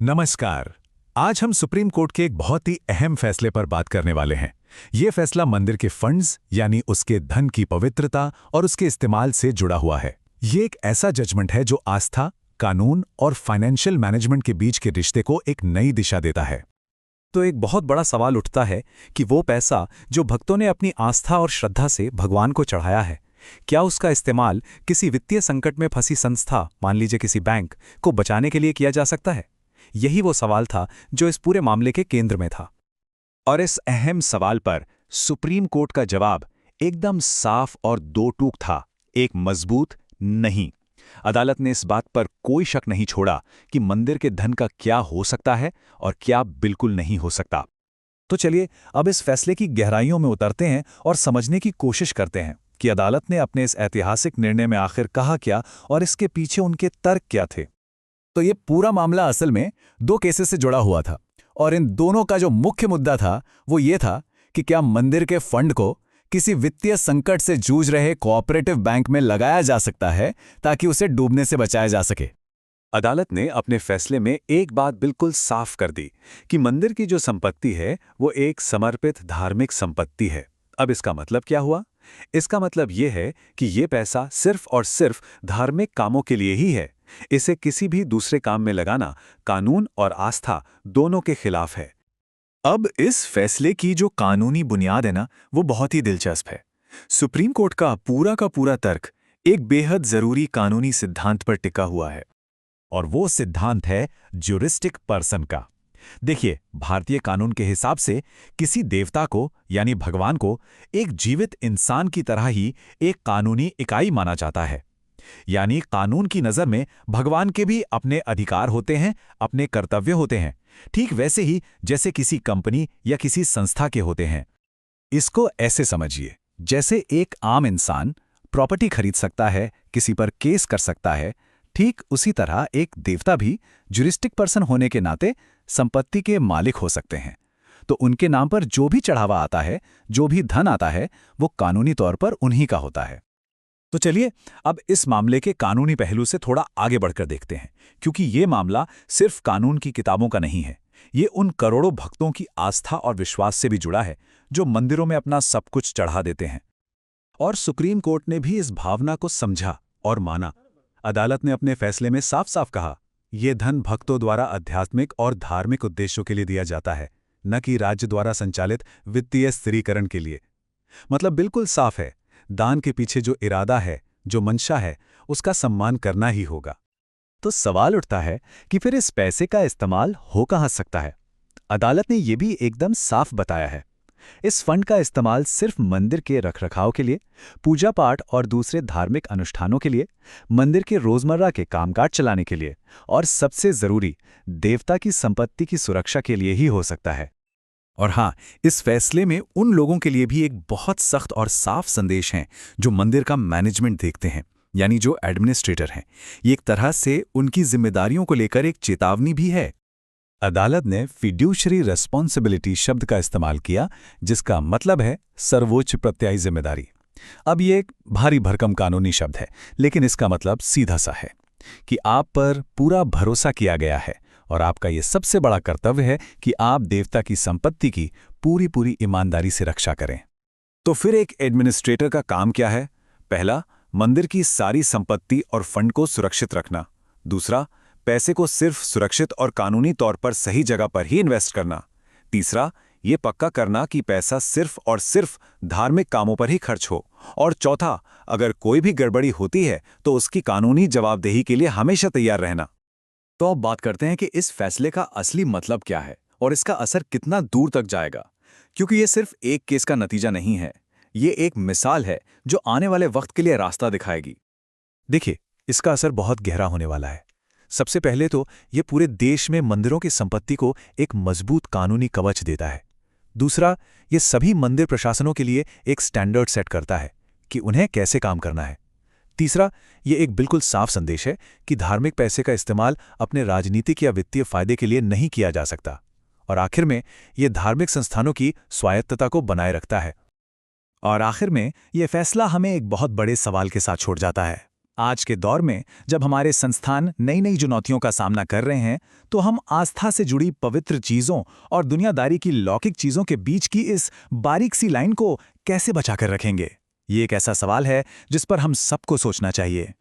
नमस्कार। आज हम सुप्रीम कोर्ट के एक बहुत ही अहम फैसले पर बात करने वाले हैं। ये फैसला मंदिर के फंड्स यानी उसके धन की पवित्रता और उसके इस्तेमाल से जुड़ा हुआ है। ये एक ऐसा जजमेंट है जो आस्था, कानून और फाइनेंशियल मैनेजमेंट के बीच के रिश्ते को एक नई दिशा देता है। तो एक बहुत बड़ा सवाल उठता है कि वो पैसा जो भक्तों ने अपनी आस्था और श्रद्धा से भगवान को चढ़ाया है, क्या उसका इस्तेमाल किसी वित्तीय संकट में फंसी संस्था, मान लीजिए किसी बैंक, को बचाने के लिए किया जा सकता है? यही वो सवाल था जो इस पूरे मामले के केंद्र में था। और इस अहम सवाल पर सुप्रीम कोर्ट का जवाब एकदम साफ और दो टूक था, एक मजबूत नहीं। अदालत ने इस बात पर कोई शक नहीं छोड़ा कि मंदिर के धन का क्या हो सकता है और क्या बिल्कुल नहीं हो सकता। तो चलिए अब इस फैसले की गहराइयों में उतरते हैं और समझने की कोशिश करते हैं कि अदालत ने अपने इस ऐतिहासिक निर्णय में आखिर कहा क्या और इसके पीछे उनके तर्क क्या थे। तो ये पूरा मामला असल में दो केसेस से जुड़ा हुआ था और इन दोनों का जो मुख्य मुद्दा था वो ये था कि क्या मंदिर के फंड को किसी वित्तीय संकट से जूझ रहे कोऑपरेटिव बैंक में लगाया जा सकता है ताकि उसे डूबने से बचाया जा सके। अदालत ने अपने फैसले में एक बात बिल्कुल साफ कर दी कि मंदिर की जो संपत्ति है वो एक समर्पित धार्मिक संपत्ति है। अब इसका मतलब क्या हुआ? इसका मतलब ये है कि ये पैसा सिर्फ और सिर्फ धार्मिक कामों के लिए ही है। इसे किसी भी दूसरे काम में लगाना कानून और आस्था दोनों के खिलाफ है। अब इस फैसले की जो कानूनी बुनियाद है ना, वो बहुत ही दिलचस्प है। सुप्रीम कोर्ट का पूरा तर्क एक बेहद जरूरी कानूनी सिद्धांत पर टिका हुआ है और वो सिद्धांत है ज्यूरिस्टिक पर्सन का। देखिए, भारतीय कानून के हिसाब से किसी देवता को यानी भगवान को एक जीवित इंसान की तरह ही एक कानूनी इकाई माना जाता है। यानी कानून की नज़र में भगवान के भी अपने अधिकार होते हैं, अपने कर्तव्य होते हैं, ठीक वैसे ही जैसे किसी कंपनी या किसी संस्था के होते हैं। इसको ऐसे समझिए, जैसे एक आम इंसान प्रॉपर्टी खरीद सकता है, किसी पर केस कर सकता है, ठीक उसी तरह एक देवता भी ज्यूरिस्टिक पर्सन होने के नाते संपत्ति के मालिक हो सकते हैं। तो उनके नाम पर जो भी चढ़ावा आता है, जो भी धन आता है, वो कानूनी तौर पर उन्हीं का होता है। तो चलिए अब इस मामले के कानूनी पहलू से थोड़ा आगे बढ़कर देखते हैं, क्योंकि ये मामला सिर्फ कानून की किताबों का नहीं है। ये उन करोड़ों भक्तों की आस्था और विश्वास से भी जुड़ा है जो मंदिरों में अपना सब कुछ चढ़ा देते हैं। और सुप्रीम कोर्ट ने भी इस भावना को समझा और माना। अदालत ने अपने फैसले में साफ साफ कहा, यह धन भक्तों द्वारा आध्यात्मिक और धार्मिक उद्देश्यों के लिए दिया जाता है, न कि राज्य द्वारा संचालित वित्तीय स्थिरीकरण के लिए। मतलब बिल्कुल साफ है, दान के पीछे जो इरादा है, जो मंशा है, उसका सम्मान करना ही होगा। तो सवाल उठता है कि फिर इस पैसे का इस्तेमाल हो कहां सकता है? अदालत ने यह भी एकदम साफ बताया है, इस फंड का इस्तेमाल सिर्फ मंदिर के रखरखाव के लिए, पूजा पाठ और दूसरे धार्मिक अनुष्ठानों के लिए, मंदिर के रोजमर्रा के कामकाज चलाने के लिए और सबसे जरूरी देवता की संपत्ति की सुरक्षा के लिए ही हो सकता है। और हाँ, इस फैसले में उन लोगों के लिए भी एक बहुत सख्त और साफ संदेश है जो मंदिर का मैनेजमेंट देखते हैं, यानी जो एडमिनिस्ट्रेटर हैं। ये एक तरह से उनकी जिम्मेदारियों को लेकर एक चेतावनी भी है। अदालत ने फिड्यूशरी रिस्पॉन्सिबिलिटी शब्द का इस्तेमाल किया, जिसका मतलब है सर्वोच्च प्रत्यायी जिम्मेदारी। अब ये एक भारी भरकम कानूनी शब्द है, लेकिन इसका मतलब सीधा सा है कि आप पर पूरा भरोसा किया गया है और आपका ये सबसे बड़ा कर्तव्य है कि आप देवता की संपत्ति की पूरी ईमानदारी से रक्षा करें। तो फिर एक एडमिनिस्ट्रेटर का काम क्या है? पहला, मंदिर की सारी संपत्ति और फंड को सुरक्षित रखना। दूसरा, पैसे को सिर्फ सुरक्षित और कानूनी तौर पर सही जगह पर ही इन्वेस्ट करना। तीसरा, ये पक्का करना कि पैसा सिर्फ और सिर्फ धार्मिक कामों पर ही खर्च हो। और चौथा, अगर कोई भी गड़बड़ी होती है तो उसकी कानूनी जवाबदेही के लिए हमेशा तैयार रहना। तो अब बात करते हैं कि इस फैसले का असली मतलब क्या है और इसका असर कितना दूर तक जाएगा, क्योंकि ये सिर्फ एक केस का नतीजा नहीं है, ये एक मिसाल है जो आने वाले वक्त के लिए रास्ता दिखाएगी। देखिए, इसका असर बहुत गहरा होने वाला है। सबसे पहले तो ये पूरे देश में मंदिरों की संपत्ति को एक मजबूत कानूनी कवच देता है। दूसरा, ये सभी मंदिर प्रशासनों के लिए एक स्टैंडर्ड सेट करता है कि उन्हें कैसे काम करना है। तीसरा, ये एक बिल्कुल साफ संदेश है कि धार्मिक पैसे का इस्तेमाल अपने राजनीतिक या वित्तीय फायदे के लिए नहीं किया जा सकता। और आखिर में ये धार्मिक संस्थानों की स्वायत्तता को बनाए रखता है। और आखिर में ये फैसला हमें एक बहुत बड़े सवाल के साथ छोड़ जाता है आज के दौर में जब हमारे संस्थान नई नई चुनौतियों का सामना कर रहे हैं, तो हम आस्था से जुड़ी पवित्र चीजों और दुनियादारी की लौकिक चीजों के बीच की इस बारीक सी लाइन को कैसे बचाकर रखेंगे? ये एक ऐसा सवाल है जिस पर हम सबको सोचना चाहिए।